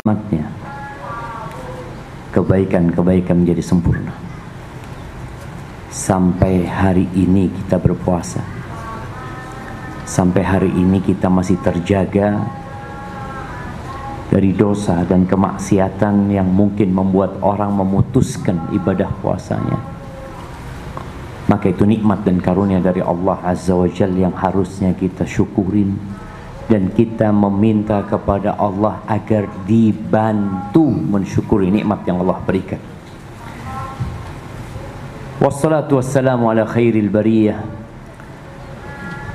nikmatnya kebaikan-kebaikan menjadi sempurna. Sampai hari ini kita berpuasa, sampai hari ini kita masih terjaga dari dosa dan kemaksiatan yang mungkin membuat orang memutuskan ibadah puasanya. Maka itu nikmat dan karunia dari Allah Azza wa Jalla yang harusnya kita syukurin, dan kita meminta kepada Allah agar dibantu mensyukuri nikmat yang Allah berikan. Wassalatu wassalamu ala khairil bariyah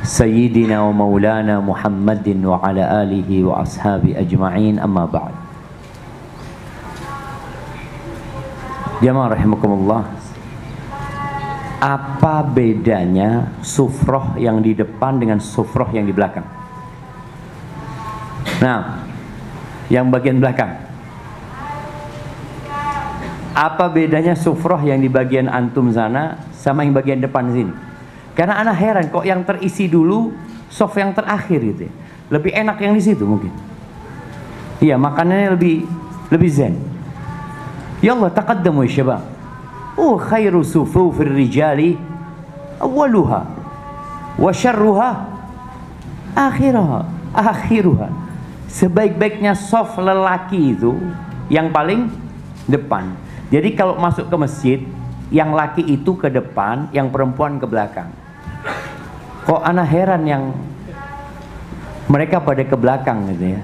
Sayyidina wa maulana Muhammadin wa ala alihi wa ashabi ajma'in, amma ba'd. Jamaah rahimakumullah, apa bedanya sufroh yang di depan dengan sufroh yang di belakang? Nah, yang bagian belakang, apa bedanya sufroh yang di bagian antum sana sama yang bagian depan sini? Karena anak heran kok yang terisi dulu soft yang terakhir gitu ya. Lebih enak yang di situ mungkin. Iya, makanannya lebih zen. Ya Allah, taqaddamu ya syabab. Khairu sufufir rijali awwaluha wa syarruha akhiruha. Sebaik-baiknya soft lelaki itu yang paling depan. Jadi kalau masuk ke masjid, yang laki itu ke depan, yang perempuan ke belakang. Kok ana heran yang mereka pada ke belakang gitu ya.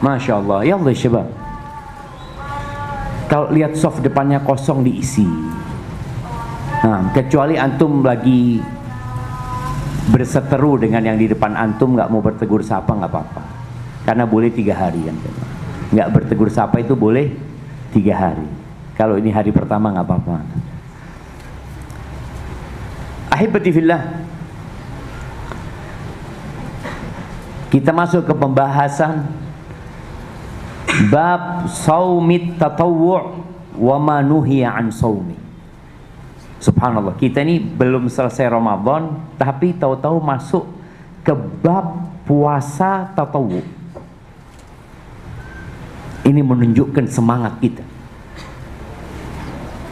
Masya Allah, ya Allah syabab. Kalau lihat soft depannya kosong, diisi. Nah, kecuali antum lagi berseteru dengan yang di depan antum, nggak mau bertegur sapa, nggak apa-apa. Karena boleh 3 hari kan. Nggak bertegur sapa itu boleh 3 hari. Kalau ini hari pertama nggak apa-apa. Ahibati fillah, kita masuk ke pembahasan bab saumit tatawwu' wa ma nuhiya an saumi. Subhanallah, kita ini belum selesai Ramadan tapi tahu-tahu masuk ke bab puasa tatawwu'. Ini menunjukkan semangat kita.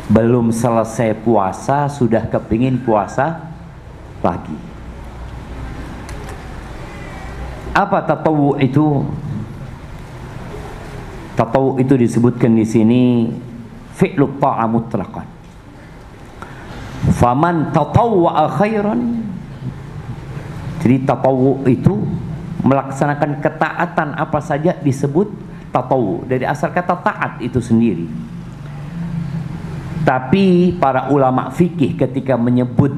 Belum selesai puasa sudah kepingin puasa lagi. Apa tatawwu' itu? Tatawwu' itu disebutkan di sini fi'lu ta'a mutlaqan. Faman tatawwa'a khairan. Jadi tatawwu' itu melaksanakan ketaatan apa saja disebut tatawwu'. Dari asal kata taat itu sendiri. Tapi para ulama fikih ketika menyebut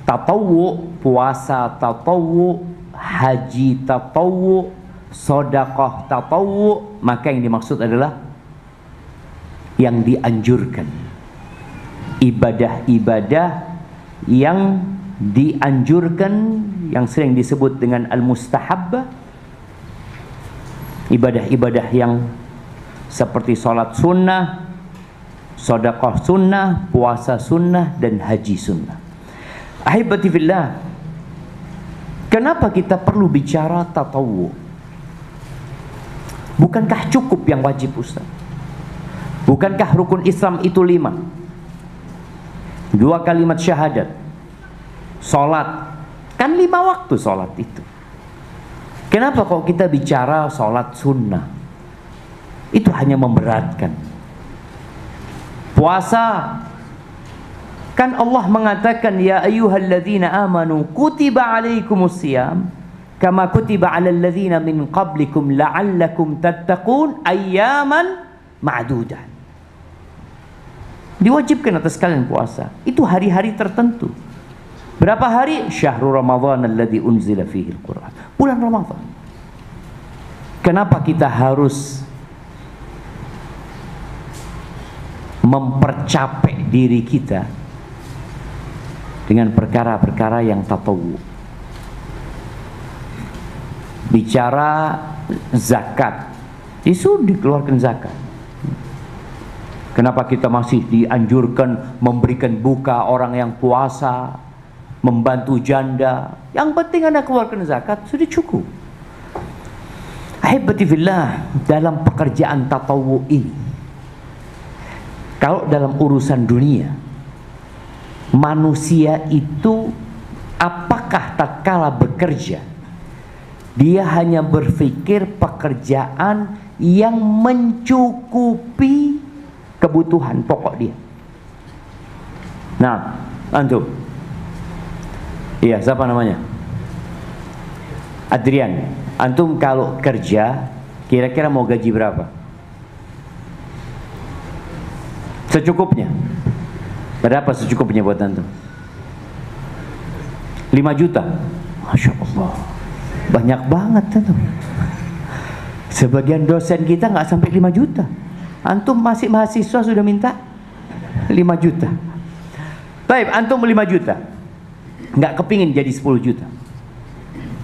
tatawwu', puasa tatawwu', haji tatawwu', sedekah tatawwu', maka yang dimaksud adalah yang dianjurkan, ibadah-ibadah yang dianjurkan, yang sering disebut dengan al-mustahabbah, ibadah-ibadah yang seperti sholat sunnah, sedekah sunnah, puasa sunnah, dan haji sunnah. Ahibati fillah, kenapa kita perlu bicara tatawwu'? Bukankah cukup yang wajib, Ustaz? Bukankah rukun Islam itu 5? 2 kalimat syahadat, sholat, kan 5 waktu sholat itu. Kenapa kok kita bicara sholat sunnah? Itu hanya memberatkan. Puasa, kan Allah mengatakan ya ayyuhalladzina amanu kutiba alaikumus siyam kama kutiba alal ladzina min qablikum la'allakum tattaqun ayyaman ma'dudah. Diwajibkan atas kalian puasa. Itu hari-hari tertentu. Berapa hari? Syahrul Ramadhan alladzi unzila fihi al-Qur'an. Bulan Ramadan. Kenapa kita harus mempercapek diri kita dengan perkara-perkara yang tatawwu? Bicara zakat, isu dikeluarkan zakat. Kenapa kita masih dianjurkan memberikan buka orang yang puasa, membantu janda? Yang penting Anda keluarkan zakat, sudah cukup. Ahibati fillah, dalam pekerjaan tatawwu ini, kalau dalam urusan dunia, manusia itu apakah tatkala bekerja dia hanya berpikir pekerjaan yang mencukupi kebutuhan pokok dia? Nah, antum, iya, siapa namanya? Adrian, antum kalau kerja kira-kira mau gaji berapa? Secukupnya. Berapa secukupnya buat antum? 5 juta. Masya Allah, banyak banget antum. Sebagian dosen kita nggak sampai 5 juta. Antum masih mahasiswa sudah minta 5 juta. Baik, antum 5 juta, nggak kepingin jadi 10 juta,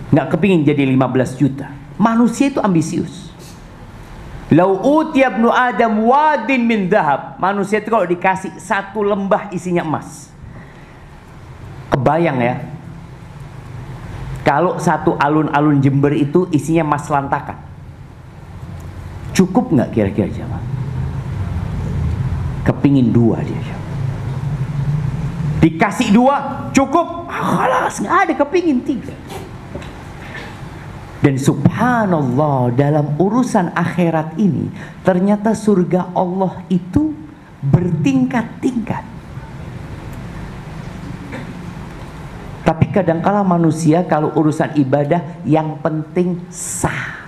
nggak kepingin jadi 15 juta. Manusia itu ambisius. Lau utiya ibnu Adam wadin min dhahab. Manusia itu kalau dikasih 1 lembah isinya emas, kebayang ya, kalau 1 alun-alun Jember itu isinya emas lantakan, cukup nggak kira-kira jamaah? Kepingin 2 dia. Dikasih 2 cukup, khalas, nggak ada, kepingin 3. Dan subhanallah, dalam urusan akhirat ini ternyata surga Allah itu bertingkat-tingkat. Tapi kadangkala manusia kalau urusan ibadah yang penting sah,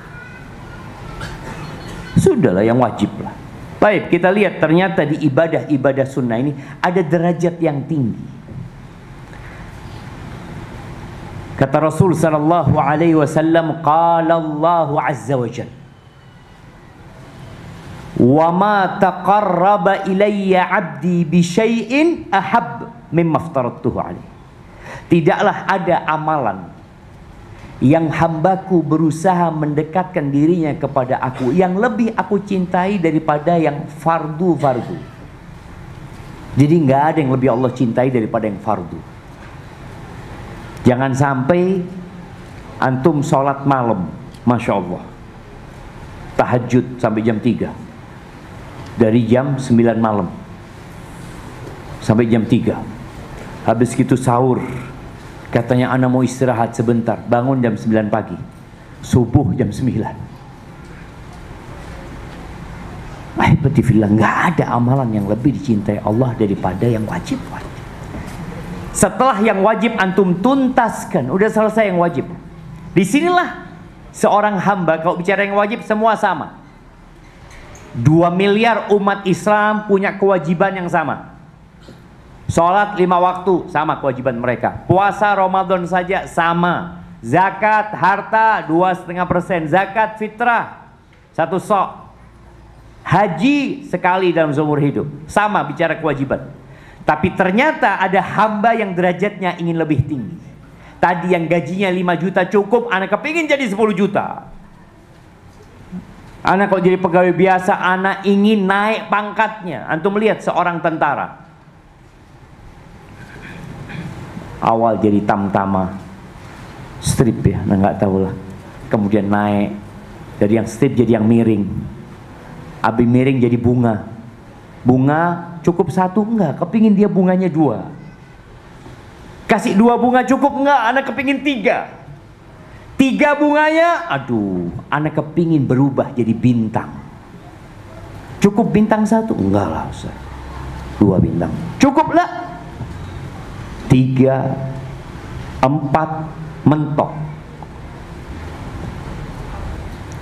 sudahlah yang wajib lah. Baik, kita lihat ternyata di ibadah-ibadah sunnah ini ada derajat yang tinggi. Kata Rasul sallallahu alaihi wasallam, qala Allah azza wa jalla, wa ma taqarraba ilayya 'abdi bi syai'in ahab mimma aftaradtuhu alaihi. Tidaklah ada amalan yang hambaku berusaha mendekatkan dirinya kepada aku yang lebih aku cintai daripada yang fardu-fardu. Jadi nggak ada yang lebih Allah cintai daripada yang fardu. Jangan sampai antum sholat malam, Masya Allah, tahajud sampai jam 3, dari jam 9 malam sampai jam 3. Habis gitu sahur, katanya anak mau istirahat sebentar, bangun jam 9 pagi, subuh jam 9. Ahibati fillah, nggak ada amalan yang lebih dicintai Allah daripada yang wajib. Setelah yang wajib antum tuntaskan, udah selesai yang wajib. Disinilah seorang hamba, kalau bicara yang wajib semua sama. 2 miliar umat Islam punya kewajiban yang sama. Sholat 5 waktu sama kewajiban mereka. Puasa Ramadan saja sama. Zakat harta 2,5%. Zakat fitrah 1 sok. Haji sekali dalam seumur hidup, sama bicara kewajiban. Tapi ternyata ada hamba yang derajatnya ingin lebih tinggi. Tadi yang gajinya 5 juta cukup, anak kepingin jadi 10 juta. Anak kok jadi pegawai biasa, anak ingin naik pangkatnya. Antum melihat seorang tentara, awal jadi tamtama, strip ya, nah nggak tahu lah. Kemudian naik dari yang strip jadi yang miring. Abis miring jadi bunga. Bunga cukup 1 enggak, kepingin dia bunganya 2. Kasih 2 bunga cukup enggak, anak kepingin 3. 3 bunganya, aduh, anak kepingin berubah jadi bintang. Cukup bintang 1? Enggak lah Ustaz, 2 bintang. Cukup lah 3, 4, mentok.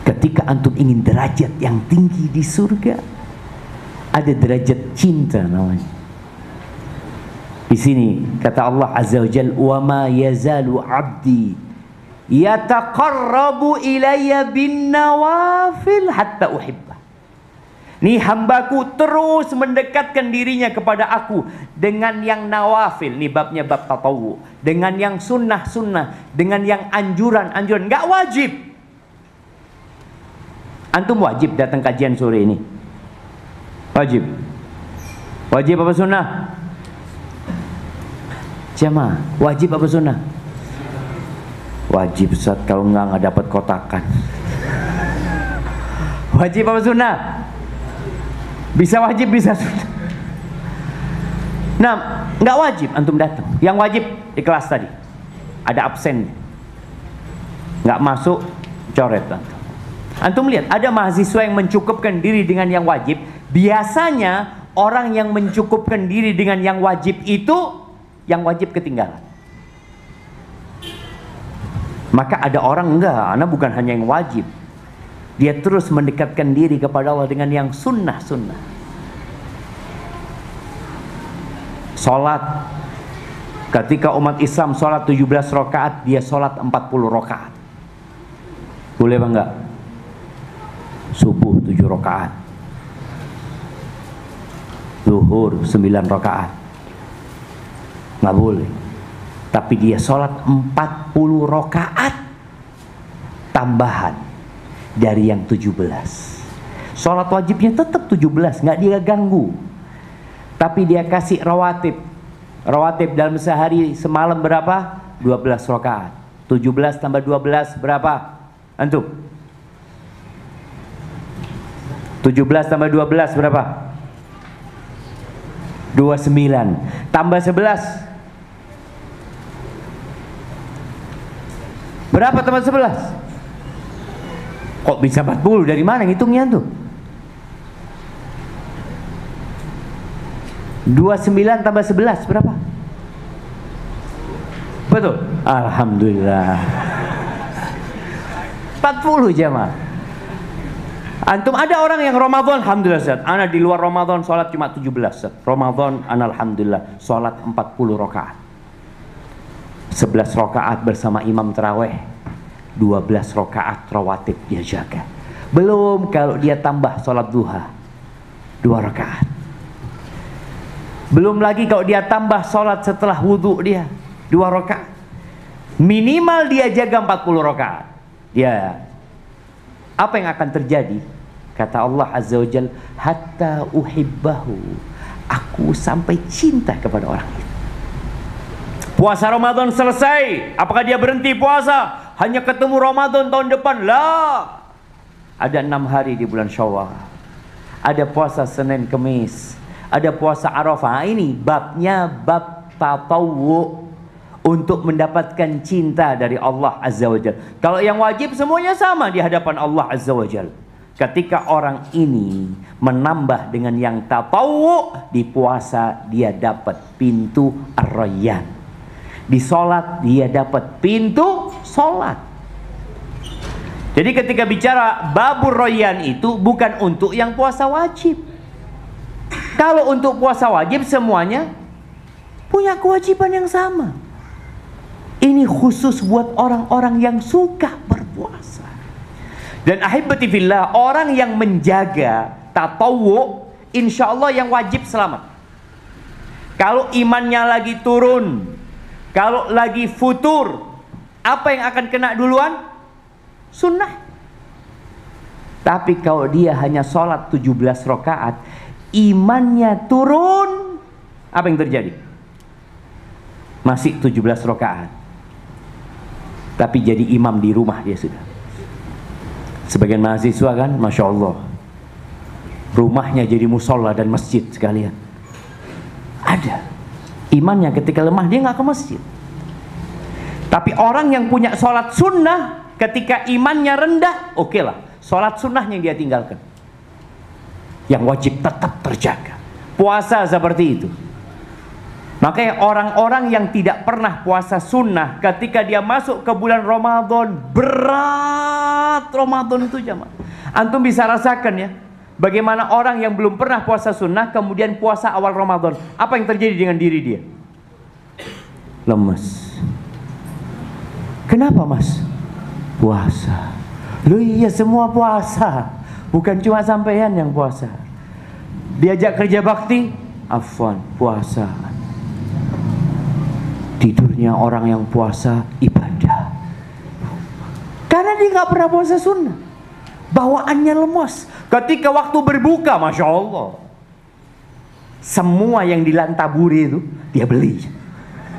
Ketika antum ingin derajat yang tinggi di surga, ada derajat cinta namanya. Di sini kata Allah Azza wa Jalla, wa ma yazalu 'abdi yataqarrabu ilayya bin nawafil hatta uhibbah. Nih hambaku terus mendekatkan dirinya kepada aku dengan yang nawafil. Nih babnya bab tatawwu. Dengan yang sunnah-sunnah, dengan yang anjuran-anjuran, nggak wajib. Antum wajib datang kajian sore ini? Wajib. Wajib apa sunnah? Jamaah, wajib apa sunnah? Wajib Ustaz, kalau nggak dapat kotakan. Wajib apa sunnah? Bisa wajib, bisa sunnah. Nah, nggak wajib antum datang. Yang wajib di kelas tadi ada absen, nggak masuk, coret antum. Antum lihat ada mahasiswa yang mencukupkan diri dengan yang wajib. Biasanya orang yang mencukupkan diri dengan yang wajib itu yang wajib ketinggalan. Maka ada orang enggak, anak bukan hanya yang wajib, dia terus mendekatkan diri kepada Allah dengan yang sunnah-sunnah. Sholat, ketika umat Islam sholat 17 rakaat, dia sholat 40 rakaat. Boleh apa enggak? Subuh 7 rakaat, zuhur 9 rakaat, nggak boleh. Tapi dia sholat 40 rakaat tambahan dari yang 17. Sholat wajibnya tetap 17, nggak dia ganggu. Tapi dia kasih rawatib. Rawatib dalam sehari semalam berapa? 12 rakaat. 17 tambah 12 berapa? Antum? 17 tambah 12 berapa? 29. Tambah 11 berapa tambah 11? Kok bisa 40? Dari mana ngitungnya tuh? 29 tambah 11 berapa? Betul? Alhamdulillah. 40 jamaah. Antum ada orang yang Ramadan, alhamdulillah Ustaz, ana di luar Ramadan sholat cuma 17 Ustaz. Ramadan ana alhamdulillah sholat 40 rakaat. 11 rakaat bersama imam tarawih, 12 rakaat rawatib dia jaga. Belum kalau dia tambah sholat duha 2 rakaat. Belum lagi kalau dia tambah sholat setelah wudhu dia 2 rakaat. Minimal dia jaga 40 rakaat. Ya, apa yang akan terjadi? Kata Allah Azza wa Jalla, hatta uhibbahu, aku sampai cinta kepada orang itu. Puasa Ramadan selesai, apakah dia berhenti puasa? Hanya ketemu Ramadan tahun depan? Lah. Ada 6 hari di bulan Syawal. Ada puasa Senin Kemis. Ada puasa Arafah. Ini babnya bab tatawwu, untuk mendapatkan cinta dari Allah Azza wa Jalla. Kalau yang wajib semuanya sama di hadapan Allah Azza wa Jalla. Ketika orang ini menambah dengan yang tatawwu, di puasa dia dapat pintu ar-rayyan. Di sholat dia dapat pintu sholat. Jadi ketika bicara babur rayyan itu bukan untuk yang puasa wajib. Kalau untuk puasa wajib semuanya punya kewajiban yang sama. Ini khusus buat orang-orang yang suka berpuasa. Dan ahibati fillah, orang yang menjaga tatawwu, insya Allah yang wajib selamat. Kalau imannya lagi turun, kalau lagi futur, apa yang akan kena duluan? Sunnah. Tapi kalau dia hanya sholat 17 rakaat, imannya turun, apa yang terjadi? Masih 17 rakaat, tapi jadi imam di rumah dia sudah. Sebagian mahasiswa kan, Masya Allah, rumahnya jadi musola dan masjid sekalian. Ada imannya ketika lemah dia nggak ke masjid. Tapi orang yang punya sholat sunnah, ketika imannya rendah, oke lah, sholat sunnahnya dia tinggalkan. Yang wajib tetap terjaga. Puasa seperti itu. Makanya orang-orang yang tidak pernah puasa sunnah, ketika dia masuk ke bulan Ramadan, berat Ramadan itu jamaah. Antum bisa rasakan ya, bagaimana orang yang belum pernah puasa sunnah, kemudian puasa awal Ramadan. Apa yang terjadi dengan diri dia? Lemes. Kenapa mas? Puasa. Loh iya, semua puasa, bukan cuma sampean yang puasa. Diajak kerja bakti, afwan, puasa. Tidurnya orang yang puasa ibadah, karena dia nggak pernah puasa sunnah. Bawaannya lemas. Ketika waktu berbuka, Masya Allah, semua yang dilantaburi itu dia beli.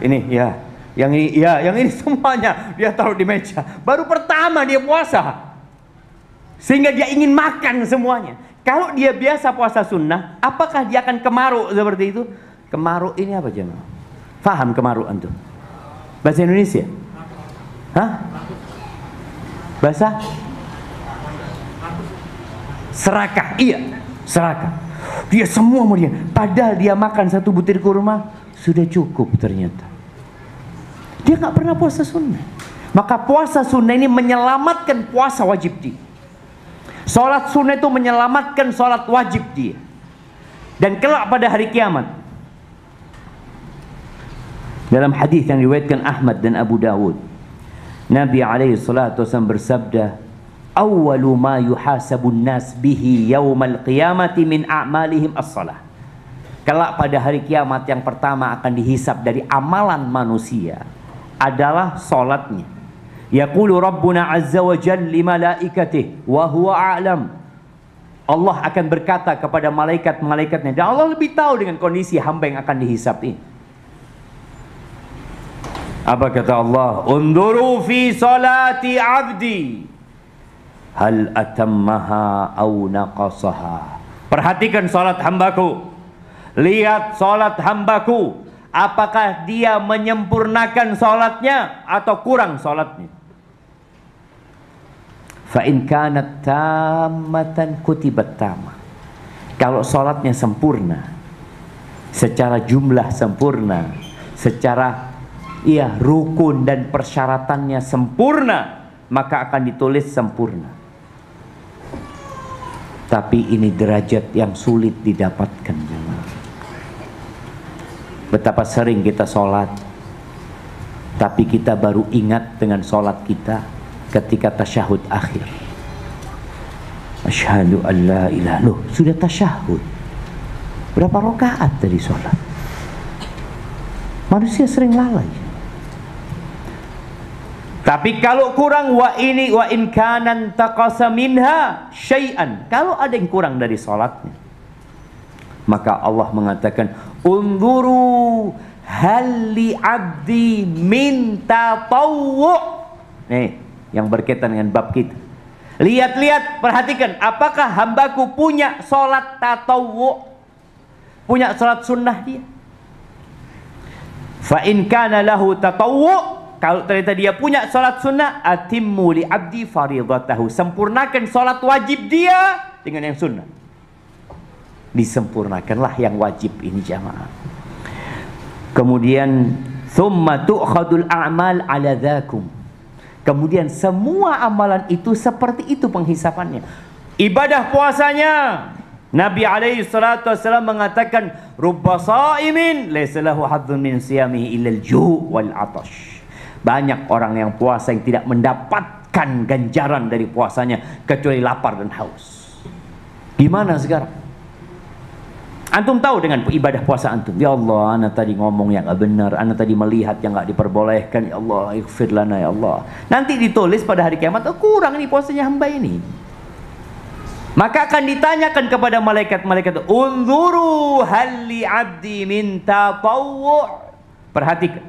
Ini ya, yang ini ya, yang ini semuanya dia taruh di meja. Baru pertama dia puasa. sehingga dia ingin makan semuanya. Kalau dia biasa puasa sunnah, apakah dia akan kemaruk seperti itu? Kemaruk ini apa jemaah? Faham kemaruk antum? Bahasa Indonesia? Hah? Bahasa? Serakah. Iya, serakah. Dia semua mau dia. Padahal dia makan satu butir kurma sudah cukup ternyata. Dia nggak pernah puasa sunnah. Maka puasa sunnah ini menyelamatkan puasa wajib dia. Sholat sunnah itu menyelamatkan sholat wajib dia. Dan kelak pada hari kiamat, dalam hadis yang diriwayatkan Ahmad dan Abu Dawud, Nabi alaihi salatu wasallam bersabda, "Awwalu ma yuhasabun nas bihi yaumal qiyamati min a'malihim as-shalah." Kelak pada hari kiamat yang pertama akan dihisab dari amalan manusia adalah salatnya. Yaqulu Rabbuna azza wa jalla li malaikatihi wa huwa a'lam. Allah akan berkata kepada malaikat-malaikatnya, dan Allah lebih tahu dengan kondisi hamba yang akan dihisab ini. Apa kata Allah? Unduru fi salati abdi hal atammaha aw naqasaha. Perhatikan salat hambaku. Lihat salat hambaku, apakah dia menyempurnakan salatnya atau kurang salatnya. Fa in kanat tammatan kutibat tamah. Kalau salatnya sempurna, secara jumlah sempurna, secara rukun dan persyaratannya sempurna, maka akan ditulis sempurna. Tapi ini derajat yang sulit didapatkan, jemaah. Betapa sering kita sholat, tapi kita baru ingat dengan sholat kita ketika tasyahud akhir. Asyhadu an la ilaha illallah. Sudah tasyahud. Berapa rakaat dari sholat? Manusia sering lalai. Tapi kalau kurang, wa in kanan taqasa minha syai'an, kalau ada yang kurang dari sholatnya, maka Allah mengatakan, unzuru hal li abdi min tatawwu'. Nih, yang berkaitan dengan bab kita. Lihat-lihat, perhatikan, apakah hambaku punya sholat tatawwu', punya sholat sunnah dia. Fa in kana lahu tatawwu', kalau ternyata dia punya sholat sunnah, atimmu li abdi faridatahu, sempurnakan sholat wajib dia dengan yang sunnah. Disempurnakanlah yang wajib ini, jamaah. Kemudian thumma tu'khadul a'mal ala dhakum. Kemudian semua amalan itu seperti itu penghisapannya. Ibadah puasanya, Nabi alaihi salatu wasallam mengatakan, rubba sha'imin laysa lahu hadzun min siyamihi illa al-ju' wal 'atash. Banyak orang yang puasa yang tidak mendapatkan ganjaran dari puasanya kecuali lapar dan haus. Gimana sekarang? Antum tahu dengan ibadah puasa antum, ya Allah, ana tadi ngomong yang gak benar, ana tadi melihat yang gak diperbolehkan, ya Allah, ighfir lana ya Allah. Nanti ditulis pada hari kiamat, oh, kurang nih puasanya hamba ini. Maka akan ditanyakan kepada malaikat-malaikat, unzuru hal li abdi min tatawwu'. Perhatikan,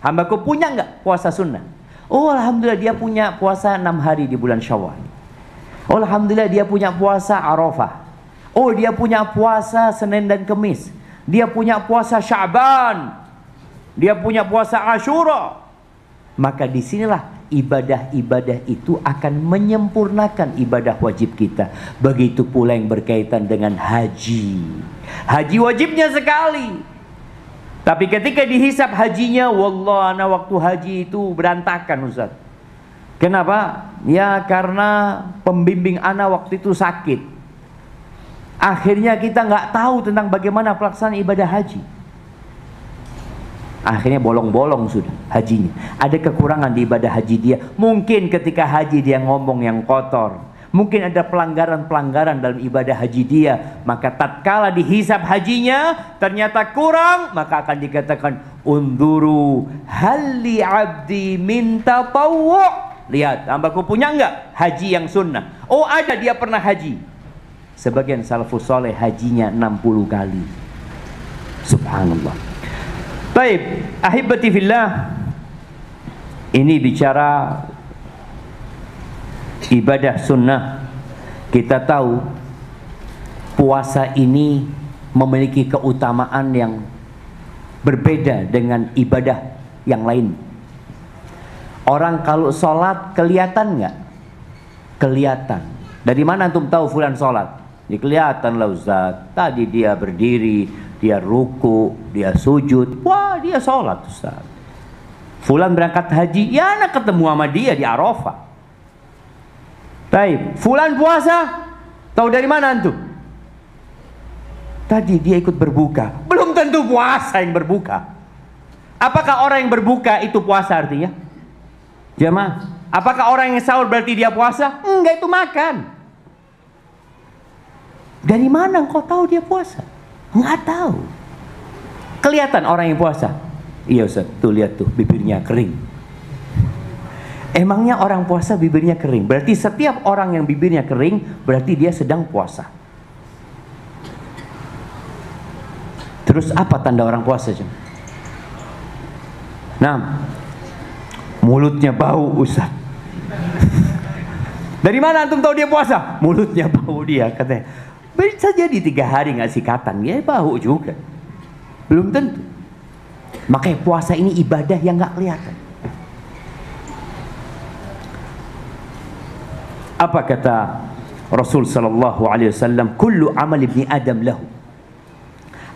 hambaku punya nggak puasa sunnah? Oh, alhamdulillah dia punya puasa 6 hari di bulan Syawal. Oh, alhamdulillah dia punya puasa Arafah. Oh, dia punya puasa Senin dan Kemis. Dia punya puasa Sya'ban. Dia punya puasa Asyura. Maka disinilah ibadah-ibadah itu akan menyempurnakan ibadah wajib kita. Begitu pula yang berkaitan dengan haji. Haji wajibnya sekali. Tapi ketika dihisab hajinya, wallah, ana waktu haji itu berantakan, Ustaz. Kenapa? Ya karena pembimbing ana waktu itu sakit. Akhirnya kita nggak tahu tentang bagaimana pelaksanaan ibadah haji. Akhirnya bolong-bolong sudah hajinya. Ada kekurangan di ibadah haji dia. Mungkin ketika haji dia ngomong yang kotor. Mungkin ada pelanggaran-pelanggaran dalam ibadah haji dia. Maka tatkala dihisab hajinya ternyata kurang, maka akan dikatakan, unzuru hal li abdi min tatawwu'. Lihat, hambaku punya enggak haji yang sunnah? Oh, ada, dia pernah haji. Sebagian salafus soleh hajinya 60 kali. Subhanallah. Baik, ahibati fillah. Ini bicara ibadah sunnah Kita tahu puasa ini memiliki keutamaan yang berbeda dengan ibadah yang lain. Orang kalau sholat kelihatan nggak? Kelihatan. Dari mana antum tahu fulan sholat? Ya kelihatan lah Ustaz. Tadi dia berdiri, dia ruku, dia sujud. Wah, dia sholat Ustaz. Fulan berangkat haji, ya anak ketemu sama dia di Arafah. Baik, fulan puasa, tahu dari mana antum? Tadi dia ikut berbuka. Belum tentu puasa yang berbuka. Apakah orang yang berbuka itu puasa artinya? Jemaah, apakah orang yang sahur berarti dia puasa? Enggak, itu makan. Dari mana engkau tahu dia puasa? Enggak tahu. Kelihatan orang yang puasa. Iya Ustaz, tuh lihat tuh bibirnya kering. Emangnya orang puasa bibirnya kering? Berarti setiap orang yang bibirnya kering berarti dia sedang puasa. Terus apa tanda orang puasa? Nah, mulutnya bau Ustaz. Dari mana antum tahu dia puasa? Mulutnya bau dia katanya. Bisa jadi 3 hari nggak sikatan, ya bau juga. Belum tentu. Makanya puasa ini ibadah yang nggak kelihatan. Apa kata Rasul sallallahu alaihi wasallam? Kullu amal ibni Adam lahu.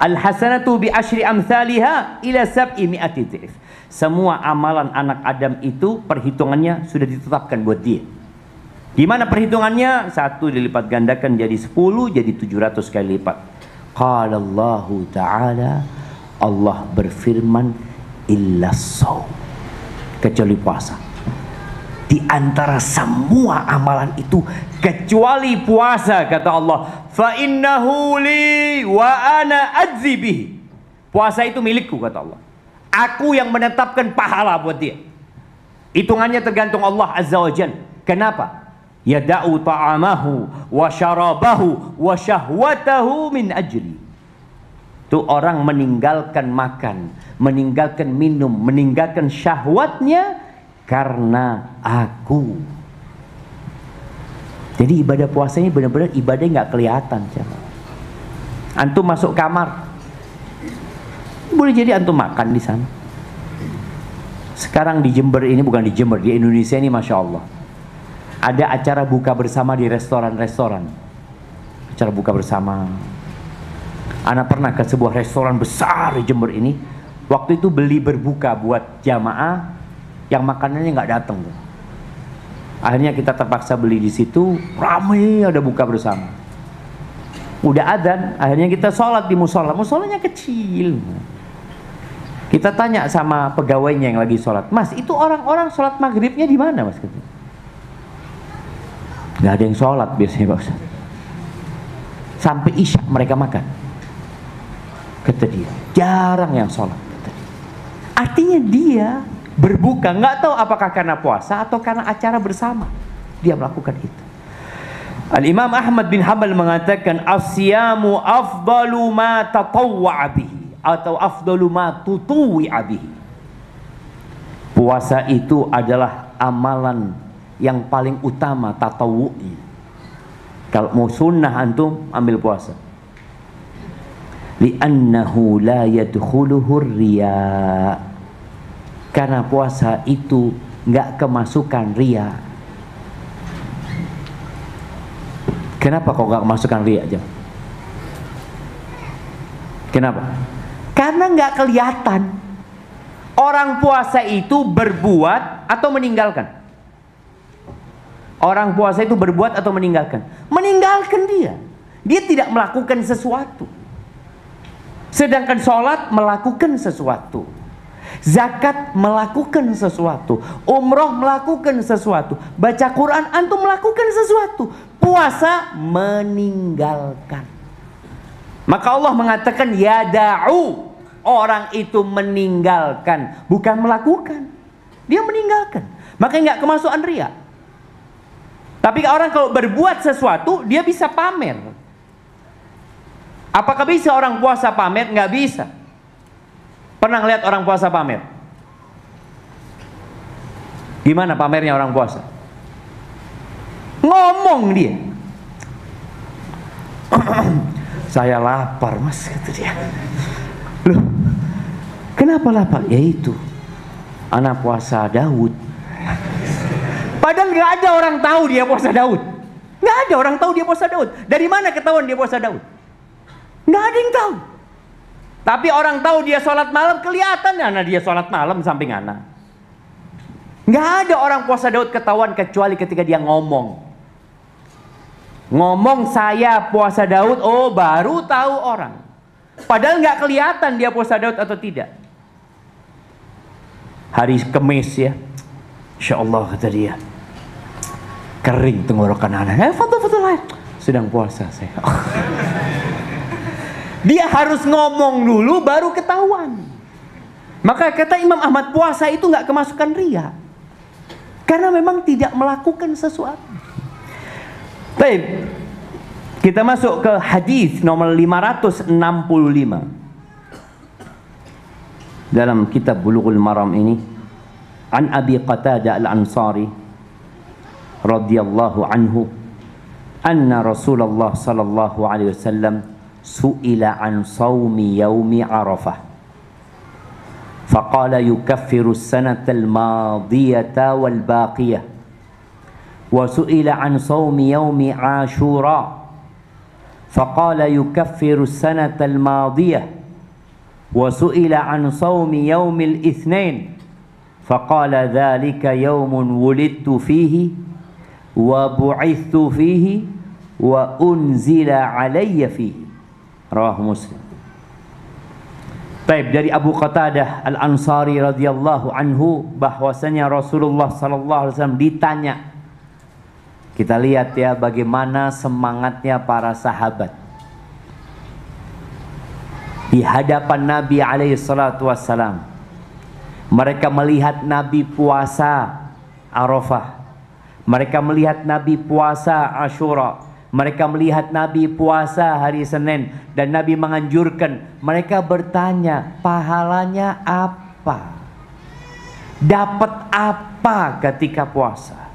Al-hasanatu bi asyri amsalha ila 700 dhif. Semua amalan anak Adam itu perhitungannya sudah ditetapkan buat dia. Gimana perhitungannya? 1 dilipat gandakan jadi 10, jadi 700 kali lipat. Qala Allah Ta'ala, Allah berfirman, illa shaum, kecuali puasa. Di antara semua amalan itu kecuali puasa, kata Allah, fa innahu li wa ana ajzi bihi. Puasa itu milikku, kata Allah. Aku yang menetapkan pahala buat dia. Hitungannya tergantung Allah Azza wa Jalla. Kenapa? Yada'u ta'amahu wa syarabahu wa syahwatahu min ajli. Itu orang meninggalkan makan, meninggalkan minum, meninggalkan syahwatnya karena aku. Jadi ibadah puasa ini benar-benar ibadah nggak kelihatan. Antum masuk kamar, boleh jadi antum makan di sana. Sekarang di Jember ini, bukan di Jember, di Indonesia ini Masya Allah, ada acara buka bersama di restoran-restoran. Acara buka bersama. Ana pernah ke sebuah restoran besar di Jember ini. Waktu itu beli berbuka buat jamaah yang makanannya nggak datang. Akhirnya kita terpaksa beli di situ. Ramai, ada buka bersama. Udah adzan, akhirnya kita sholat di musola. Musolanya kecil. Kita tanya sama pegawainya yang lagi sholat, Mas, itu orang-orang sholat maghribnya di mana, Mas? Gak ada yang sholat biasanya, Pak Ustaz. Sampai isya mereka makan, kata dia. Jarang yang sholat, kata dia. Artinya dia berbuka, nggak tahu apakah karena puasa atau karena acara bersama dia melakukan itu. Al-Imam Ahmad bin Hanbal mengatakan, as-siyamu afdalu ma tatawwa'a bihi, atau afdalu ma tutuwi'a bihi. Puasa itu adalah amalan yang paling utama, tatawu'i. Kalau mau sunnah antum ambil puasa. Li'annahu la yadkhuluhu riya. Karena puasa itu nggak kemasukan riya. Kenapa kok nggak kemasukan riya aja? Kenapa? Karena nggak kelihatan. Orang puasa itu berbuat atau meninggalkan. Orang puasa itu berbuat atau meninggalkan? Meninggalkan dia. Dia tidak melakukan sesuatu. Sedangkan sholat melakukan sesuatu. Zakat melakukan sesuatu. Umroh melakukan sesuatu. Baca Quran antum melakukan sesuatu. Puasa meninggalkan. Maka Allah mengatakan yada'u. Orang itu meninggalkan, bukan melakukan. Dia meninggalkan. Makanya nggak kemasukan riya. Tapi orang kalau berbuat sesuatu, dia bisa pamer. Apakah bisa orang puasa pamer? Nggak bisa. Pernah lihat orang puasa pamer? Gimana pamernya orang puasa? Ngomong dia. Saya lapar mas, kata dia. Loh, kenapa lapar? Ya itu, anak puasa Daud. Padahal nggak ada orang tahu dia puasa Daud. Nggak ada orang tahu dia puasa Daud. Dari mana ketahuan dia puasa Daud? Nggak ada yang tahu. Tapi orang tahu dia sholat malam, kelihatan anak dia sholat malam samping anak. Nggak ada orang puasa Daud ketahuan kecuali ketika dia ngomong. Ngomong saya puasa Daud, oh baru tahu orang. Padahal nggak kelihatan dia puasa Daud atau tidak. Hari Kamis ya, Insya Allah kata dia, kering tenggorokan anak. Foto-foto lain, sedang puasa saya. Dia harus ngomong dulu baru ketahuan. Maka kata Imam Ahmad, puasa itu nggak kemasukan riya, karena memang tidak melakukan sesuatu. Baik, kita masuk ke hadis nomor 565 dalam kitab Bulughul Maram ini. An Abi Qatadah Al-Ansari radhiyallahu anhu anna Rasulullah sallallahu alaihi wasallam su'ila an shaumi yaumi Arafah faqala yukaffiru as-sanata al-madiyata wal baqiyah wa su'ila an shaumi yaumi Ashura faqala yukaffiru as-sanata al-madiyah wa su'ila an shaumi yaumi al-itsnain faqala dzalika yaumun wulidtu fihi wa bu'ithtu fihi wa unzila alayya fihi. Rawahu Muslim. Baik, dari Abu Qatadah Al-Ansari radhiyallahu anhu bahwasanya Rasulullah sallallahu alaihi wasallam ditanya. Kita lihat ya bagaimana semangatnya para sahabat di hadapan Nabi alaihi salatu wassalam. Mereka melihat Nabi puasa Arafah. Mereka melihat Nabi puasa Ashura. Mereka melihat Nabi puasa hari Senin. Dan Nabi menganjurkan. Mereka bertanya, pahalanya apa? Dapat apa ketika puasa?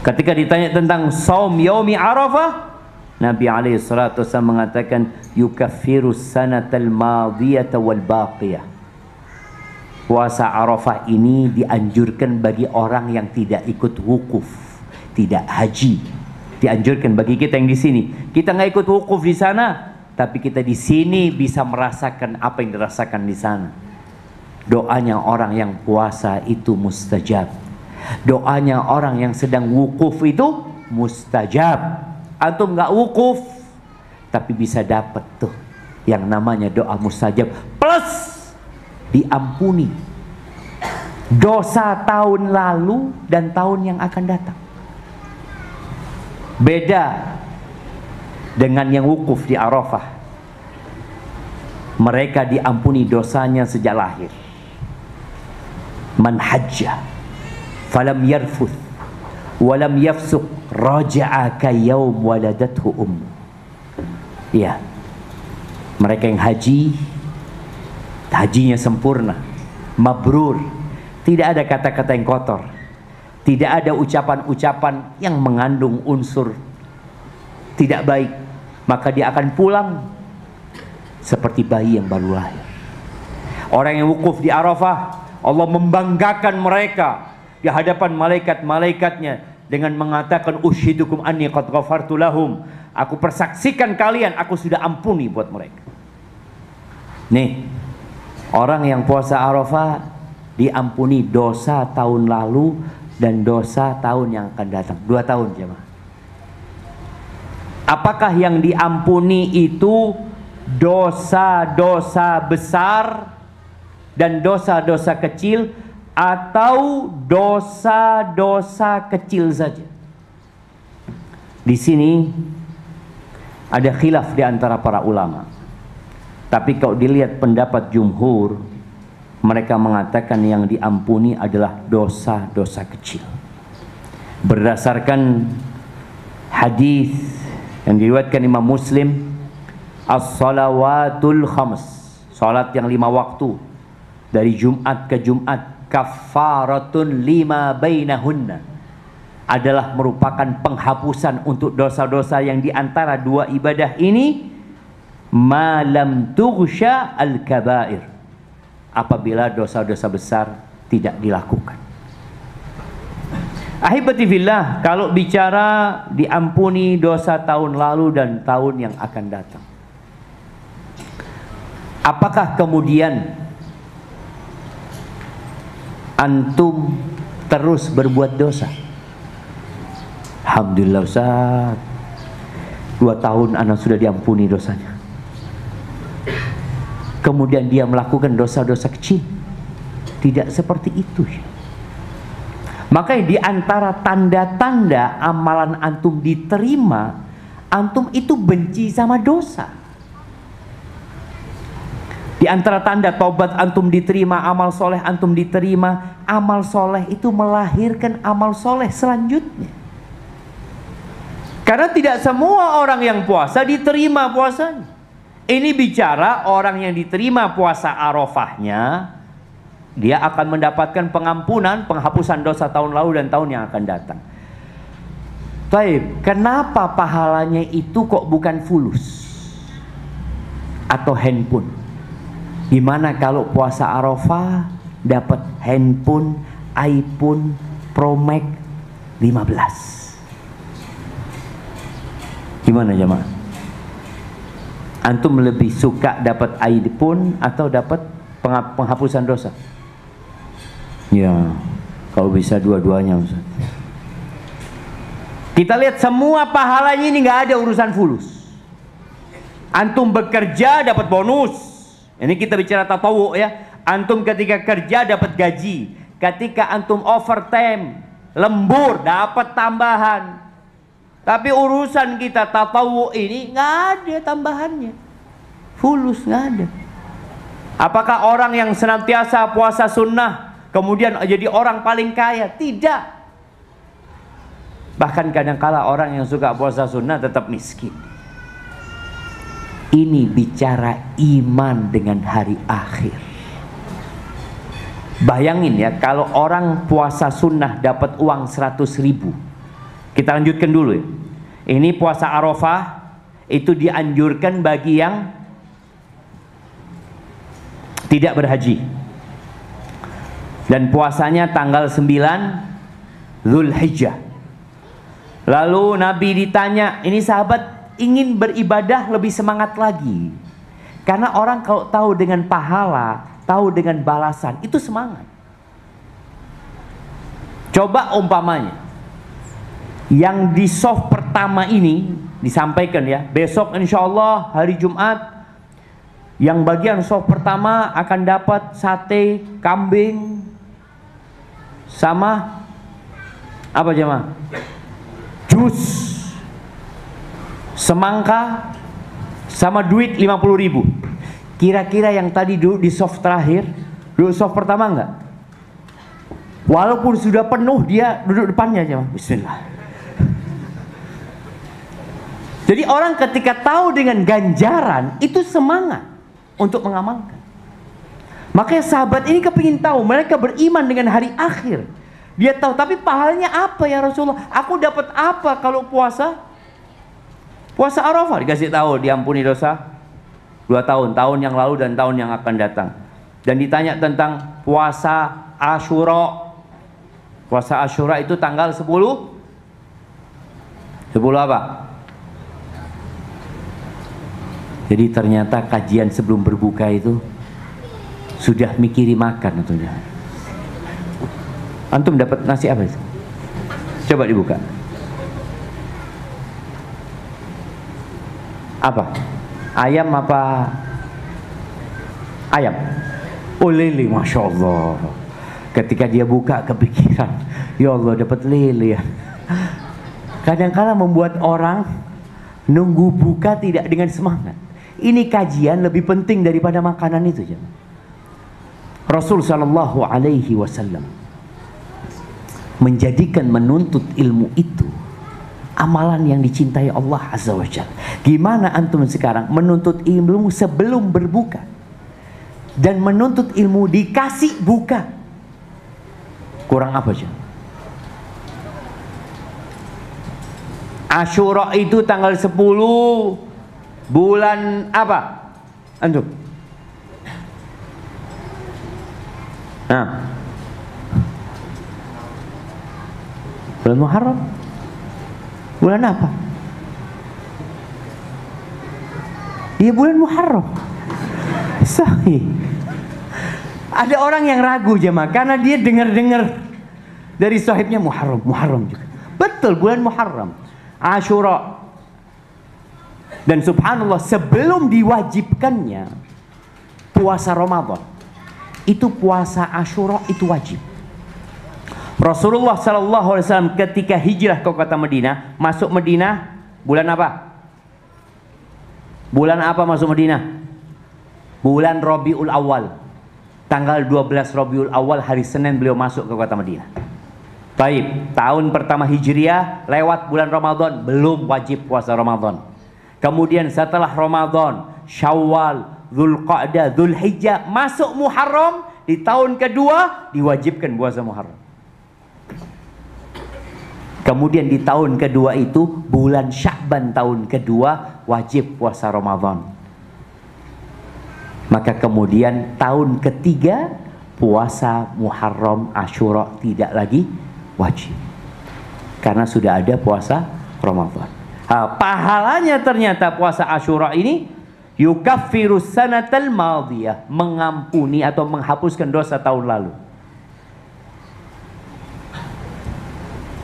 Ketika ditanya tentang Shaum Yaumi Arafah, Nabi alaihissalatu wassalam mengatakan yukaffiru sanatal madiyata wal baqiyah. Puasa Arafah ini dianjurkan bagi orang yang tidak ikut wukuf, tidak haji. Dianjurkan bagi kita yang di sini. Kita nggak ikut wukuf di sana, tapi kita di sini bisa merasakan apa yang dirasakan di sana. Doanya orang yang puasa itu mustajab. Doanya orang yang sedang wukuf itu mustajab. Antum nggak wukuf, tapi bisa dapat tuh yang namanya doa mustajab. Plus diampuni dosa tahun lalu dan tahun yang akan datang. Beda dengan yang wukuf di Arafah. Mereka diampuni dosanya sejak lahir. Man hajjah falam yarfuth walam yafsuq raja'a ka yaum waladathu ya, mereka yang haji, hajinya sempurna, mabrur, tidak ada kata-kata yang kotor, tidak ada ucapan-ucapan yang mengandung unsur tidak baik, maka dia akan pulang seperti bayi yang baru lahir. Orang yang wukuf di Arafah, Allah membanggakan mereka di hadapan malaikat-malaikatnya dengan mengatakan ushidukum anni qad ghafartu lahum. Aku persaksikan kalian, aku sudah ampuni buat mereka. Nih, orang yang puasa Arafah diampuni dosa tahun lalu dan dosa tahun yang akan datang. 2 tahun jemaah. Apakah yang diampuni itu dosa-dosa besar dan dosa-dosa kecil, atau dosa-dosa kecil saja? Di sini ada khilaf di antara para ulama. Tapi kalau dilihat pendapat jumhur, mereka mengatakan yang diampuni adalah dosa-dosa kecil. Berdasarkan hadis yang diriwayatkan Imam Muslim, as-salawatul khams, salat yang 5 waktu dari Jumat ke Jumat, kafaratun lima bainahunna, adalah merupakan penghapusan untuk dosa-dosa yang diantara dua ibadah ini, malam tughsha al-kabair, apabila dosa-dosa besar tidak dilakukan. Ahibati fillah, kalau bicara diampuni dosa tahun lalu dan tahun yang akan datang, apakah kemudian antum terus berbuat dosa? Alhamdulillah Ustaz, 2 tahun anak sudah diampuni dosanya. Kemudian dia melakukan dosa-dosa kecil. Tidak seperti itu. Makanya di antara tanda-tanda amalan antum diterima, antum itu benci sama dosa. Di antara tanda tobat antum diterima, amal soleh antum diterima, amal soleh itu melahirkan amal soleh selanjutnya. Karena tidak semua orang yang puasa diterima puasanya. Ini bicara orang yang diterima puasa Arafahnya, dia akan mendapatkan pengampunan, penghapusan dosa tahun lalu dan tahun yang akan datang. Baik, kenapa pahalanya itu kok bukan fulus atau handphone? Gimana kalau puasa Arafah dapat handphone iPhone Pro Max 15? Gimana jemaah? Antum lebih suka dapat iPhone atau dapat penghapusan dosa? Ya, kalau bisa dua-duanya Ustaz. Kita lihat semua pahalanya ini nggak ada urusan fulus. Antum bekerja dapat bonus. Ini kita bicara tatawu ya. Antum ketika kerja dapat gaji. Ketika antum overtime, lembur dapat tambahan. Tapi urusan kita tatawu ini nggak ada tambahannya. Fulus nggak ada. Apakah orang yang senantiasa puasa sunnah kemudian jadi orang paling kaya? Tidak. Bahkan kadang-kala orang yang suka puasa sunnah tetap miskin. Ini bicara iman dengan hari akhir. Bayangin ya, kalau orang puasa sunnah dapat uang 100.000. Kita lanjutkan dulu ya. Ini puasa Arafah itu dianjurkan bagi yang tidak berhaji. Dan puasanya tanggal 9 Zulhijjah. Lalu Nabi ditanya, ini sahabat ingin beribadah lebih semangat lagi. Karena orang kalau tahu dengan pahala, tahu dengan balasan, itu semangat. Coba umpamanya, yang di soft pertama ini disampaikan ya, besok insya Allah hari Jumat, yang bagian soft pertama akan dapat sate kambing sama apa jemaah? Jus, semangka, sama duit 50.000. Kira-kira yang tadi duduk di soft terakhir, duduk soft pertama enggak? Walaupun sudah penuh, dia duduk depannya aja. Bismillah. Jadi orang ketika tahu dengan ganjaran, itu semangat untuk mengamalkan. Makanya sahabat ini kepingin tahu, mereka beriman dengan hari akhir. Dia tahu, tapi pahalanya apa ya Rasulullah? Aku dapat apa kalau puasa? Puasa Arafah dikasih tahu diampuni dosa 2 tahun, tahun yang lalu dan tahun yang akan datang. Dan ditanya tentang puasa Asyura. Puasa Asyura itu tanggal 10 apa? Jadi ternyata kajian sebelum berbuka itu sudah mikiri makan atau jangan. Antum dapat nasi apa itu? Coba dibuka. Apa? Ayam apa? Ayam. Oh lele, Masya Allah. Ketika dia buka kepikiran, ya Allah dapat lele ya. Kadang-kala membuat orang nunggu buka tidak dengan semangat. Ini kajian lebih penting daripada makanan itu. Rasul Shallallahu Alaihi Wasallam menjadikan menuntut ilmu itu amalan yang dicintai Allah Azza wa Jalla. Gimana antum sekarang menuntut ilmu sebelum berbuka dan menuntut ilmu dikasih buka? Kurang apa aja? Asyura itu tanggal 10 bulan apa? Antum? Nah, bulan Muharram. Bulan apa? Iya, bulan Muharram. Sahih. Ada orang yang ragu jemaah karena dia dengar-dengar dari sahibnya Muharram juga. Betul, bulan Muharram. Asyura. Dan subhanallah, sebelum diwajibkannya puasa Ramadan, itu puasa Asyura itu wajib. Rasulullah SAW ketika hijrah ke kota Madinah, masuk Madinah bulan apa? Bulan apa masuk Madinah? Bulan Rabiul Awal. Tanggal 12 Rabiul Awal, hari Senin beliau masuk ke kota Madinah. Baik, tahun pertama Hijriah lewat bulan Ramadan, belum wajib puasa Ramadan. Kemudian setelah Ramadan, Syawal, Dzulqa'dah, Dzulhijjah, masuk Muharram, di tahun kedua diwajibkan puasa Muharram. Kemudian di tahun kedua itu bulan Sya'ban tahun kedua wajib puasa Ramadan. Maka kemudian tahun ketiga puasa Muharram Asyura tidak lagi wajib. Karena sudah ada puasa Ramadan. Pahalanya ternyata puasa Asyura ini yukaffirus sanatal madiyah, mengampuni atau menghapuskan dosa tahun lalu.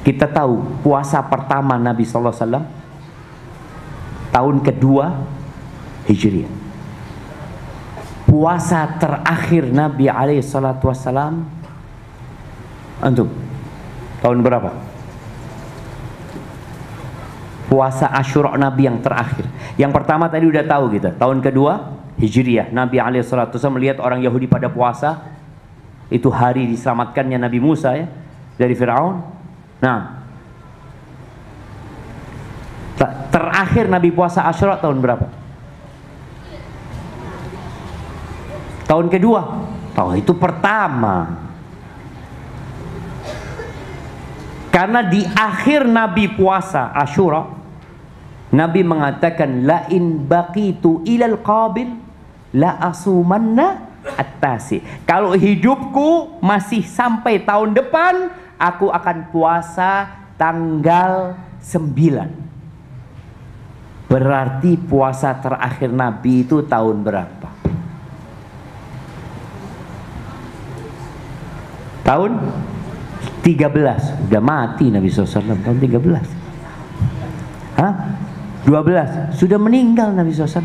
Kita tahu puasa pertama Nabi SAW tahun kedua Hijriah. Puasa terakhir Nabi SAW antum tahun berapa? Puasa Asyura Nabi yang terakhir. Yang pertama tadi udah tahu kita, tahun kedua Hijriah. Nabi SAW melihat orang Yahudi pada puasa. Itu hari diselamatkannya Nabi Musa ya dari Firaun. Nah, terakhir Nabi puasa Asyura tahun berapa? Tahun kedua. Oh, itu pertama. Karena di akhir Nabi puasa Asyura, Nabi mengatakan la in baqitu ilal qabil la asumanna at-tasi. Kalau hidupku masih sampai tahun depan, aku akan puasa tanggal 9. Berarti puasa terakhir Nabi itu tahun berapa? Tahun 13. Sudah mati Nabi SAW tahun 13. Hah? 12. Sudah meninggal Nabi SAW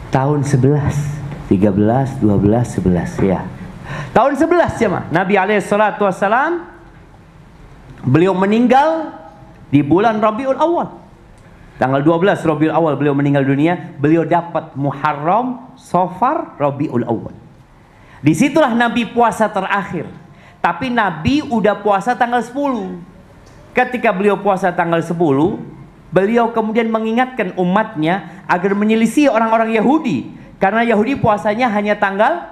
tahun 11. 13, 12, 11 ya. Tahun 11 ya mah. Nabi SAW beliau meninggal di bulan Rabiul Awal. Tanggal 12 Rabiul Awal beliau meninggal dunia. Beliau dapat Muharram, Safar, Rabiul Awal. Disitulah Nabi puasa terakhir. Tapi Nabi udah puasa tanggal 10. Ketika beliau puasa tanggal 10, beliau kemudian mengingatkan umatnya agar menyelisih orang-orang Yahudi. Karena Yahudi puasanya hanya tanggal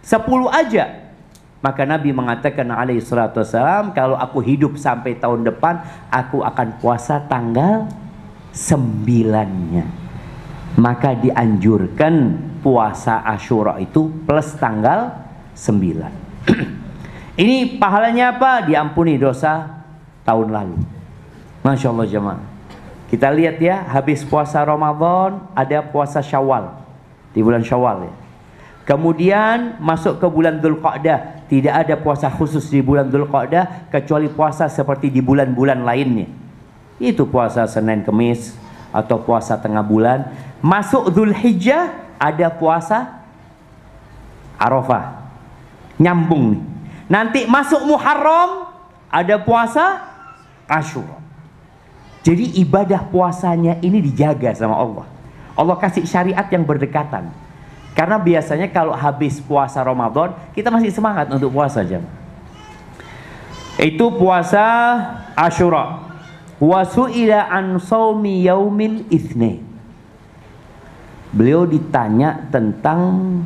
10 aja. Maka Nabi mengatakan alaihi salatu wassalam, kalau aku hidup sampai tahun depan, aku akan puasa tanggal 9-nya. Maka dianjurkan puasa Asyura itu plus tanggal 9. Ini pahalanya apa? Diampuni dosa tahun lalu. Masya Allah jemaah. Kita lihat ya, habis puasa Ramadan ada puasa Syawal di bulan Syawal ya. Kemudian masuk ke bulan Dzulqa'dah, tidak ada puasa khusus di bulan Dzulqa'dah kecuali puasa seperti di bulan-bulan lainnya. Itu puasa Senin Kemis atau puasa tengah bulan. Masuk Dzulhijjah ada puasa Arafah. Nyambung nih. Nanti masuk Muharram ada puasa Asyura. Jadi ibadah puasanya ini dijaga sama Allah. Allah kasih syariat yang berdekatan. Karena biasanya kalau habis puasa Ramadan, kita masih semangat untuk puasa jam. Itu puasa Asyura. Wa su'ila an shaumi yaumil itsnain. Beliau ditanya tentang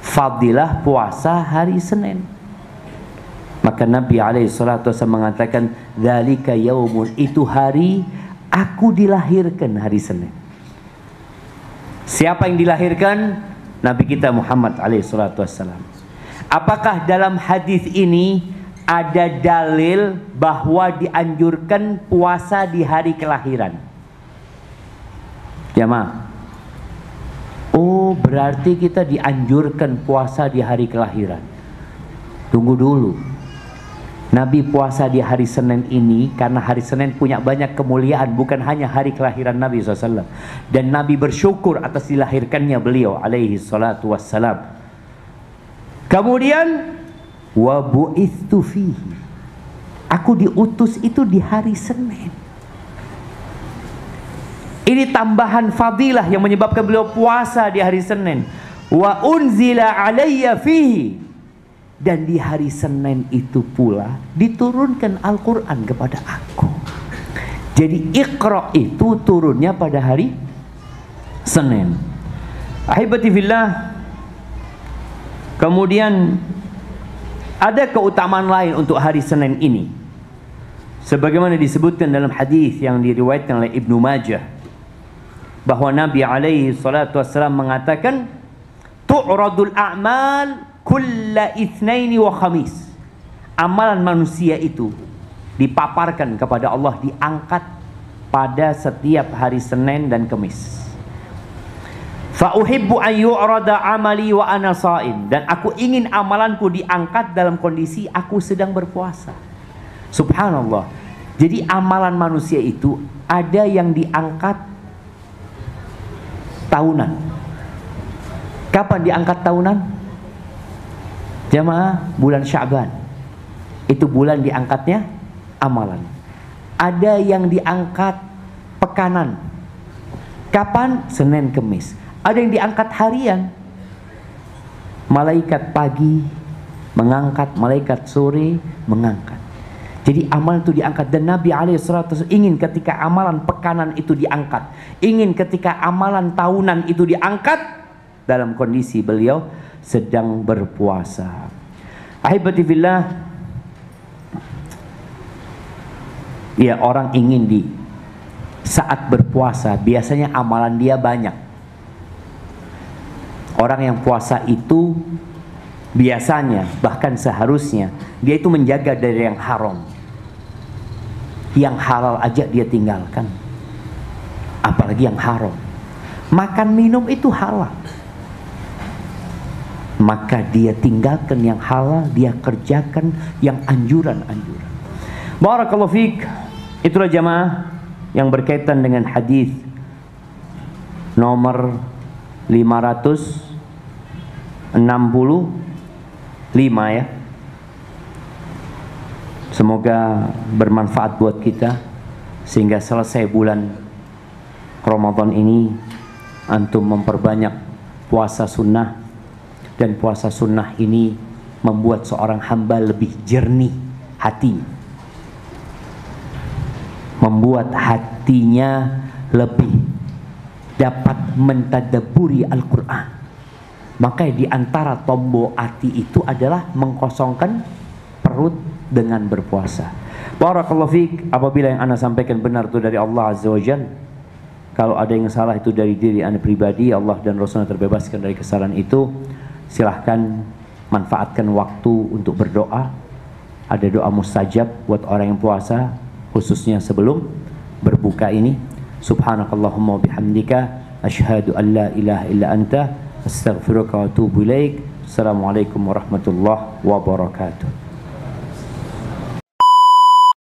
fadilah puasa hari Senin. Maka Nabi alaihi salatu wasallam mengatakan dzalika yaumun, itu hari aku dilahirkan, hari Senin. Siapa yang dilahirkan? Nabi kita Muhammad alaihi salatu wassalam. Apakah dalam hadis ini ada dalil bahwa dianjurkan puasa di hari kelahiran? Jamaah. Oh, berarti kita dianjurkan puasa di hari kelahiran. Tunggu dulu. Nabi puasa di hari Senin ini karena hari Senin punya banyak kemuliaan, bukan hanya hari kelahiran Nabi SAW. Dan Nabi bersyukur atas dilahirkannya beliau alaihi salatu wassalam. Kemudian wa bu'itsu fihi, aku diutus itu di hari Senin. Ini tambahan fadilah yang menyebabkan beliau puasa di hari Senin. Wa unzila alayya fihi, dan di hari Senin itu pula diturunkan Al-Quran kepada aku. Jadi Iqra itu turunnya pada hari Senin. Ahibati fillah. Kemudian ada keutamaan lain untuk hari Senin ini, sebagaimana disebutkan dalam hadis yang diriwayatkan oleh Ibnu Majah, bahwa Nabi alaihi salatu wassalam mengatakan, tu'radul a'mal kulla itsnaini wa khamis. Amalan manusia itu dipaparkan kepada Allah, diangkat pada setiap hari Senin dan Kamis. Fa uhibbu an yu'rada amali wa ana sha'im, dan aku ingin amalanku diangkat dalam kondisi aku sedang berpuasa. Subhanallah. Jadi amalan manusia itu ada yang diangkat tahunan. Kapan diangkat tahunan? Jamaah, bulan Sya'ban. Itu bulan diangkatnya amalan. Ada yang diangkat pekanan. Kapan? Senin Kemis. Ada yang diangkat harian. Malaikat pagi mengangkat, malaikat sore mengangkat. Jadi amalan itu diangkat. Dan Nabi SAW ingin ketika amalan pekanan itu diangkat, ingin ketika amalan tahunan itu diangkat dalam kondisi beliau sedang berpuasa. Ahibati fillah, ya, orang ingin di saat berpuasa biasanya amalan dia banyak. Orang yang puasa itu biasanya, bahkan seharusnya, dia itu menjaga dari yang haram. Yang halal aja dia tinggalkan, apalagi yang haram. Makan minum itu halal, maka dia tinggalkan yang halal, dia kerjakan yang anjuran-anjuran. Barakallahu fiik. Itulah jamaah yang berkaitan dengan hadis nomor 565 ya. Semoga bermanfaat buat kita, sehingga selesai bulan Ramadan ini antum memperbanyak puasa sunnah, dan puasa sunnah ini membuat seorang hamba lebih jernih hati, membuat hatinya lebih dapat mentadabburi Al-Quran. Maka di antara tombol hati itu adalah mengkosongkan perut dengan berpuasa. Barakallahu fiik. Apabila yang anda sampaikan benar itu dari Allah Azza wa Jalla, kalau ada yang salah itu dari diri anda pribadi, Allah dan Rasulnya terbebaskan dari kesalahan itu. Silahkan manfaatkan waktu untuk berdoa. Ada doa mustajab buat orang yang puasa, khususnya sebelum berbuka ini. Subhanakallahumma bihamdika asyhadu an la ilaha illa anta astaghfiruka wa atubu ilaik. Assalamualaikum warahmatullahi wabarakatuh.